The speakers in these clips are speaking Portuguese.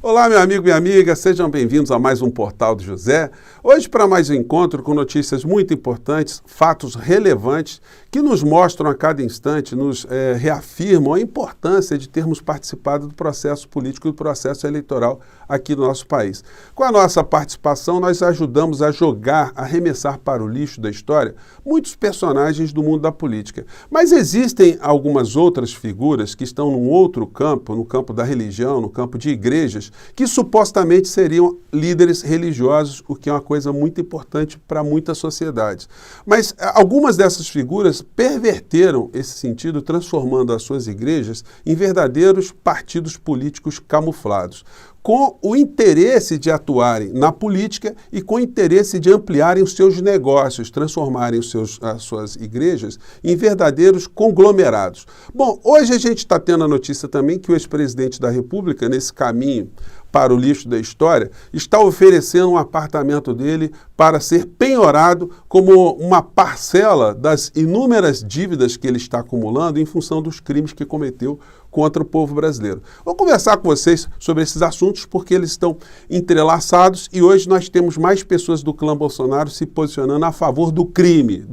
Olá, meu amigo e minha amiga, sejam bem-vindos a mais um Portal do José. Hoje para mais um encontro com notícias muito importantes, fatos relevantes que nos mostram a cada instante, nos reafirmam a importância de termos participado do processo político e do processo eleitoral aqui no nosso país. Com a nossa participação, nós ajudamos a jogar, a arremessar para o lixo da história muitos personagens do mundo da política. Mas existem algumas outras figuras que estão num outro campo, no campo da religião, no campo de igrejas, que supostamente seriam líderes religiosos, o que é uma coisa muito importante para muitas sociedades. Mas algumas dessas figuras perverteram esse sentido, transformando as suas igrejas em verdadeiros partidos políticos camuflados, com o interesse de atuarem na política e com o interesse de ampliarem os seus negócios, transformarem as suas igrejas em verdadeiros conglomerados. Bom, hoje a gente está tendo a notícia também que o ex-presidente da República, nesse caminho para o lixo da história, está oferecendo um apartamento dele para ser penhorado como uma parcela das inúmeras dívidas que ele está acumulando em função dos crimes que cometeu contra o povo brasileiro. Vou conversar com vocês sobre esses assuntos porque eles estão entrelaçados e hoje nós temos mais pessoas do clã Bolsonaro se posicionando a favor do crime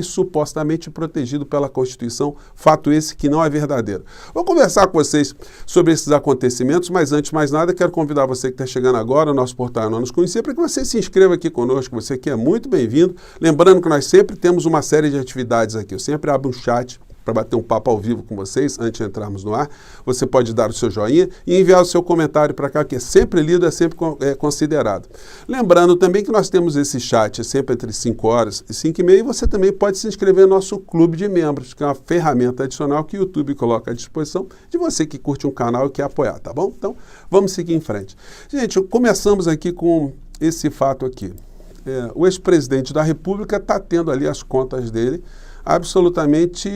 supostamente protegido pela Constituição, fato esse que não é verdadeiro. Vou conversar com vocês sobre esses acontecimentos, mas antes de mais nada quero convidar você que está chegando agora, o nosso portal Não Nos Conhecia, para que você se inscreva aqui conosco, você que é muito bem-vindo. Lembrando que nós sempre temos uma série de atividades aqui, eu sempre abro um chat para bater um papo ao vivo com vocês, antes de entrarmos no ar. Você pode dar o seu joinha e enviar o seu comentário para cá, que é sempre lido, é sempre considerado. Lembrando também que nós temos esse chat sempre entre 5 horas e 5 e meia, e você também pode se inscrever no nosso clube de membros, que é uma ferramenta adicional que o YouTube coloca à disposição de você que curte um canal e quer apoiar, tá bom? Então, vamos seguir em frente. Gente, começamos aqui com esse fato aqui. O ex-presidente da República está tendo ali as contas dele absolutamente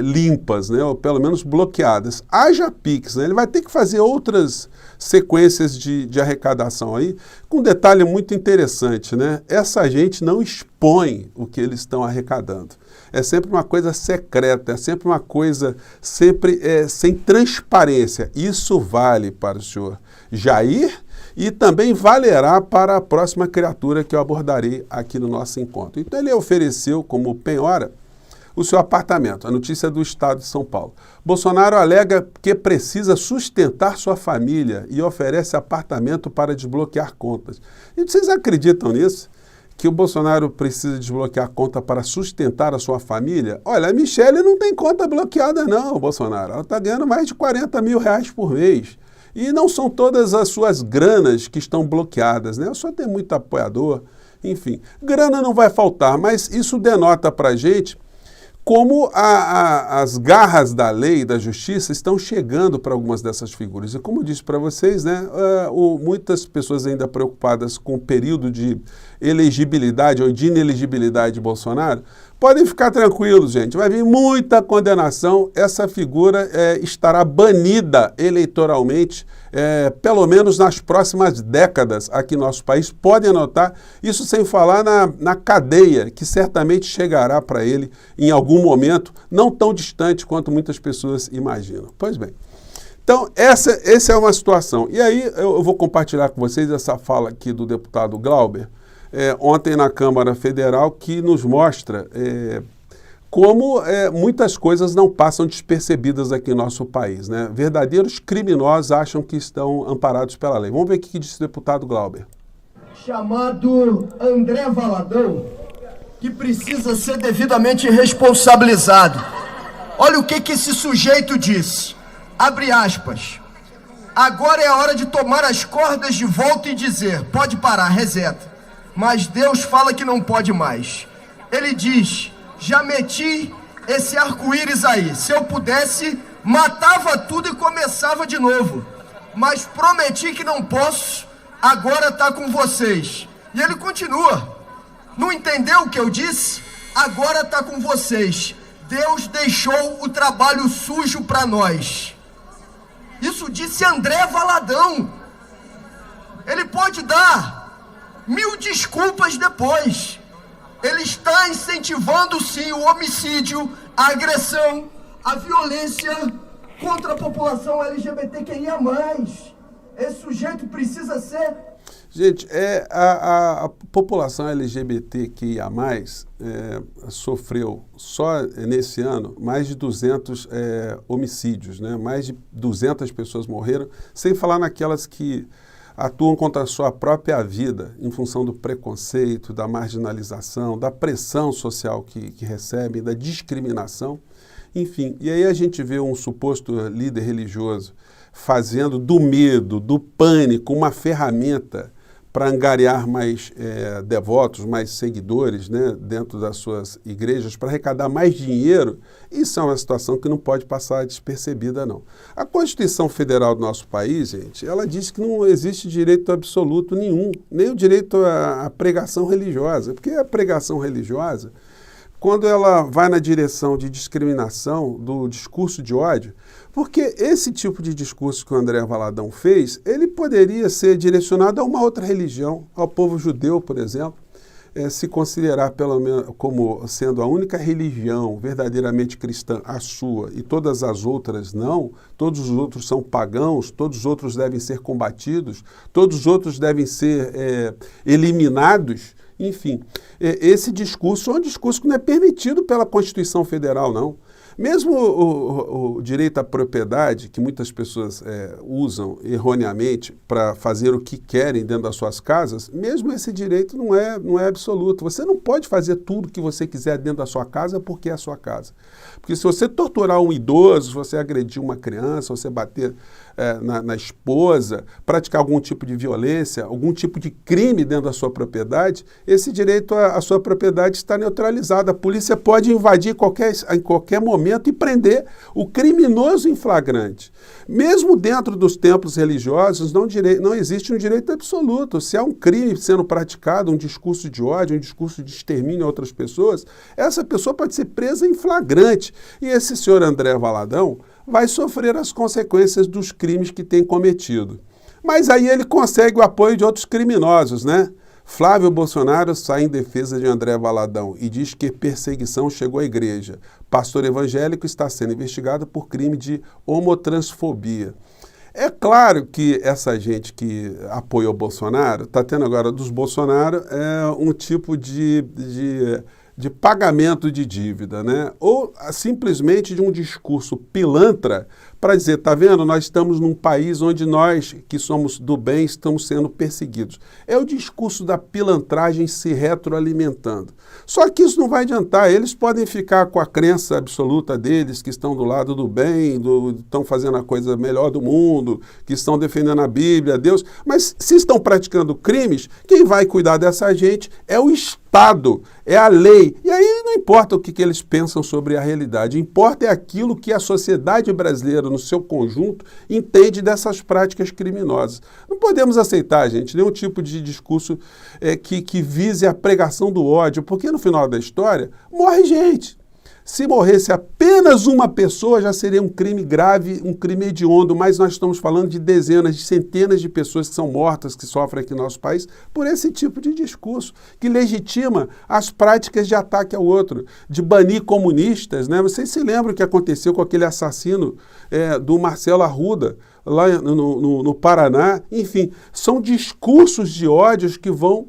limpas, né, ou pelo menos bloqueadas. Haja Pix, né, ele vai ter que fazer outras sequências de arrecadação aí, com um detalhe muito interessante, né? Essa gente não expõe o que eles estão arrecadando. É sempre uma coisa secreta, é sempre uma coisa sem transparência. Isso vale para o senhor Jair e também valerá para a próxima criatura que eu abordarei aqui no nosso encontro. Então ele ofereceu como penhora o seu apartamento. A notícia é do Estado de São Paulo. Bolsonaro alega que precisa sustentar sua família e oferece apartamento para desbloquear contas. E vocês acreditam nisso? Que o Bolsonaro precisa desbloquear conta para sustentar a sua família? Olha, a Michele não tem conta bloqueada não, Bolsonaro. Ela está ganhando mais de 40 mil reais por mês. E não são todas as suas granas que estão bloqueadas, né? Só tem muito apoiador, enfim. Grana não vai faltar, mas isso denota para a gente como as garras da lei e da justiça estão chegando para algumas dessas figuras. E como eu disse para vocês, né, muitas pessoas ainda preocupadas com o período de elegibilidade ou de inelegibilidade de Bolsonaro, podem ficar tranquilos, gente. Vai vir muita condenação. Essa figura estará banida eleitoralmente, pelo menos nas próximas décadas aqui no nosso país. Podem anotar, isso sem falar na cadeia, que certamente chegará para ele em algum momento, não tão distante quanto muitas pessoas imaginam. Pois bem. Então, essa é uma situação. E aí eu vou compartilhar com vocês essa fala aqui do deputado Glauber, ontem na Câmara Federal, que nos mostra como muitas coisas não passam despercebidas aqui no nosso país, né? Verdadeiros criminosos acham que estão amparados pela lei. Vamos ver o que disse o deputado Glauber. Chamado André Valadão, que precisa ser devidamente responsabilizado. Olha o que esse sujeito disse. Abre aspas. Agora é a hora de tomar as cordas de volta e dizer, pode parar, reseta. Mas Deus fala que não pode mais. Ele diz, já meti esse arco-íris aí. Se eu pudesse, matava tudo e começava de novo. Mas prometi que não posso, agora tá com vocês. E ele continua. Não entendeu o que eu disse? Agora tá com vocês. Deus deixou o trabalho sujo para nós. Isso disse André Valadão. Ele pode dar 1000 desculpas depois. Ele está incentivando sim o homicídio, a agressão, a violência contra a população LGBTQIA+. Esse sujeito precisa ser... Gente, a população LGBTQIA+, sofreu só nesse ano mais de 200 homicídios, né? Mais de 200 pessoas morreram, sem falar naquelas que atuam contra a sua própria vida em função do preconceito, da marginalização, da pressão social que recebem, da discriminação, enfim. E aí a gente vê um suposto líder religioso fazendo do medo, do pânico, uma ferramenta para angariar mais devotos, mais seguidores, né, dentro das suas igrejas, para arrecadar mais dinheiro. Isso é uma situação que não pode passar despercebida, não. A Constituição Federal do nosso país, gente, ela diz que não existe direito absoluto nenhum, nem o direito à pregação religiosa, porque a pregação religiosa, quando ela vai na direção de discriminação, do discurso de ódio, porque esse tipo de discurso que o André Valadão fez, ele poderia ser direcionado a uma outra religião, ao povo judeu, por exemplo, se considerar pelo menos como sendo a única religião verdadeiramente cristã, a sua, e todas as outras não, todos os outros são pagãos, todos os outros devem ser combatidos, todos os outros devem ser eliminados. Enfim, esse discurso é um discurso que não é permitido pela Constituição Federal, não. Mesmo o direito à propriedade, que muitas pessoas usam erroneamente para fazer o que querem dentro das suas casas, mesmo esse direito não é absoluto. Você não pode fazer tudo o que você quiser dentro da sua casa porque é a sua casa. Porque se você torturar um idoso, se você agredir uma criança, se você bater na esposa, praticar algum tipo de violência, algum tipo de crime dentro da sua propriedade, esse direito à sua propriedade está neutralizado. A polícia pode invadir em qualquer momento e prender o criminoso em flagrante. Mesmo dentro dos templos religiosos, não existe um direito absoluto. Se há um crime sendo praticado, um discurso de ódio, um discurso de extermínio a outras pessoas, essa pessoa pode ser presa em flagrante. E esse senhor André Valadão vai sofrer as consequências dos crimes que tem cometido. Mas aí ele consegue o apoio de outros criminosos, né? Flávio Bolsonaro sai em defesa de André Valadão e diz que perseguição chegou à igreja. Pastor evangélico está sendo investigado por crime de homotransfobia. É claro que essa gente que apoiou o Bolsonaro, está tendo agora dos Bolsonaro um tipo de pagamento de dívida, né? Ou simplesmente de um discurso pilantra para dizer, tá vendo, nós estamos num país onde nós, que somos do bem, estamos sendo perseguidos. É o discurso da pilantragem se retroalimentando. Só que isso não vai adiantar, eles podem ficar com a crença absoluta deles, que estão do lado do bem, estão fazendo a coisa melhor do mundo, que estão defendendo a Bíblia, Deus, mas se estão praticando crimes, quem vai cuidar dessa gente é o Estado, é a lei. E aí não importa o que eles pensam sobre a realidade, importa é aquilo que a sociedade brasileira, no seu conjunto, entende dessas práticas criminosas. Não podemos aceitar, gente, nenhum tipo de discurso que vise a pregação do ódio, porque no final da história morre gente. Se morresse apenas uma pessoa, já seria um crime grave, um crime hediondo, mas nós estamos falando de dezenas, de centenas de pessoas que são mortas, que sofrem aqui no nosso país, por esse tipo de discurso, que legitima as práticas de ataque ao outro, de banir comunistas, né? Vocês se lembram o que aconteceu com aquele assassino do Marcelo Arruda, lá no Paraná? Enfim, são discursos de ódios que vão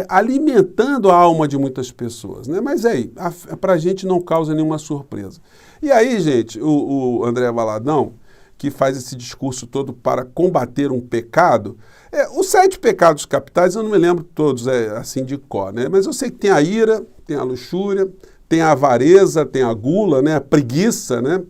alimentando a alma de muitas pessoas, né? Mas aí, para a gente não causa nenhuma surpresa. E aí, gente, o André Valadão, que faz esse discurso todo para combater um pecado, os 7 pecados capitais, eu não me lembro todos assim de cor, né? Mas eu sei que tem a ira, tem a luxúria, tem a avareza, tem a gula, né? A preguiça, né?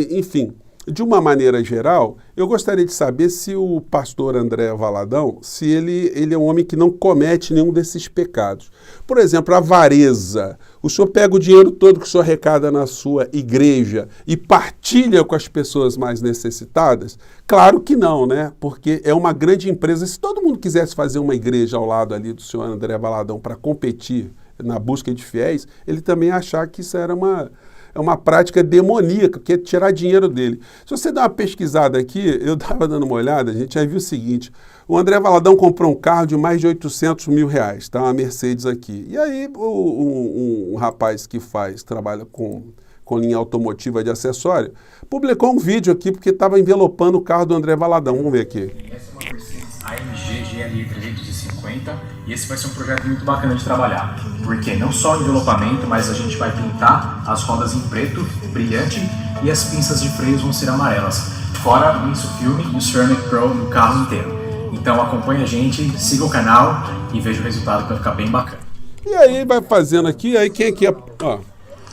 Enfim, de uma maneira geral, eu gostaria de saber se o pastor André Valadão, se ele é um homem que não comete nenhum desses pecados. Por exemplo, a avareza. O senhor pega o dinheiro todo que o senhor arrecada na sua igreja e partilha com as pessoas mais necessitadas? Claro que não, né? Porque é uma grande empresa. Se todo mundo quisesse fazer uma igreja ao lado ali do senhor André Valadão para competir na busca de fiéis, ele também ia achar que isso era uma prática demoníaca, que é tirar dinheiro dele. Se você dá uma pesquisada aqui, eu estava dando uma olhada, a gente aí viu o seguinte, o André Valadão comprou um carro de mais de 800 mil reais, tá? Uma Mercedes aqui. E aí um rapaz que trabalha com com linha automotiva de acessório, publicou um vídeo aqui porque estava envelopando o carro do André Valadão. Vamos ver aqui. Essa é uma Mercedes AMG GLE 350 e esse vai ser um projeto muito bacana de trabalhar, porque não só o envelopamento, mas a gente vai pintar as rodas em preto, brilhante, e as pinças de freios vão ser amarelas, fora o Insufilme e o Ceramic Pro no carro inteiro. Então acompanhe a gente, siga o canal e veja o resultado que vai ficar bem bacana. E aí vai fazendo aqui, aí quem aqui é... Ó.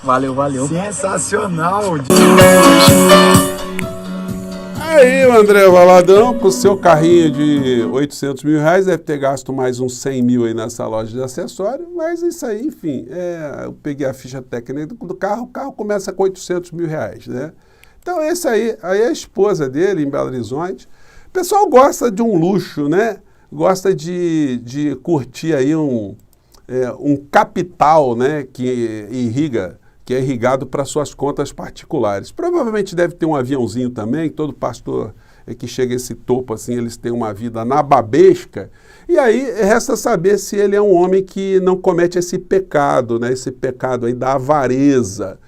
Valeu. Sensacional! Aí o André Valadão, com o seu carrinho de R$800 mil, deve ter gasto mais uns 100 mil aí nessa loja de acessório, mas isso aí, enfim, eu peguei a ficha técnica do carro, o carro começa com R$800 mil, né? Então esse aí é a esposa dele em Belo Horizonte. O pessoal gosta de um luxo, né? Gosta de curtir aí um capital, né, que é irrigado para suas contas particulares. Provavelmente deve ter um aviãozinho também, todo pastor que chega a esse topo assim, eles têm uma vida nababesca, e aí resta saber se ele é um homem que não comete esse pecado, né, esse pecado aí da avareza.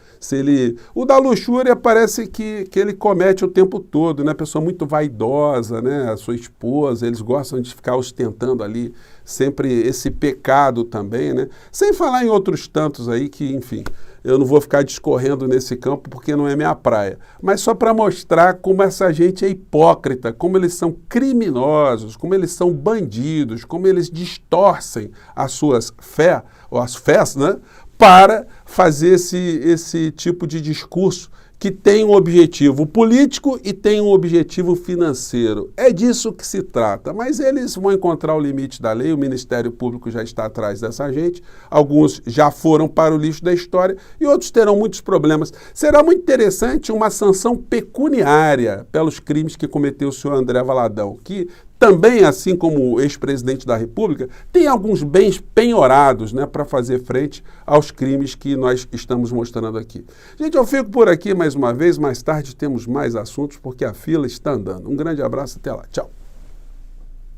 O da luxúria parece que ele comete o tempo todo, né? Pessoa muito vaidosa, né? A sua esposa, eles gostam de ficar ostentando ali sempre esse pecado também, né? Sem falar em outros tantos aí que, enfim, eu não vou ficar discorrendo nesse campo porque não é minha praia. Mas só para mostrar como essa gente é hipócrita, como eles são criminosos, como eles são bandidos, como eles distorcem as suas fés, ou as fés, né? Para fazer esse tipo de discurso que tem um objetivo político e tem um objetivo financeiro. É disso que se trata, mas eles vão encontrar o limite da lei, o Ministério Público já está atrás dessa gente, alguns já foram para o lixo da história e outros terão muitos problemas. Será muito interessante uma sanção pecuniária pelos crimes que cometeu o senhor André Valadão, que também, assim como o ex-presidente da República, tem alguns bens penhorados, né, para fazer frente aos crimes que nós estamos mostrando aqui. Gente, eu fico por aqui mais uma vez, mais tarde temos mais assuntos porque a fila está andando. Um grande abraço, até lá. Tchau.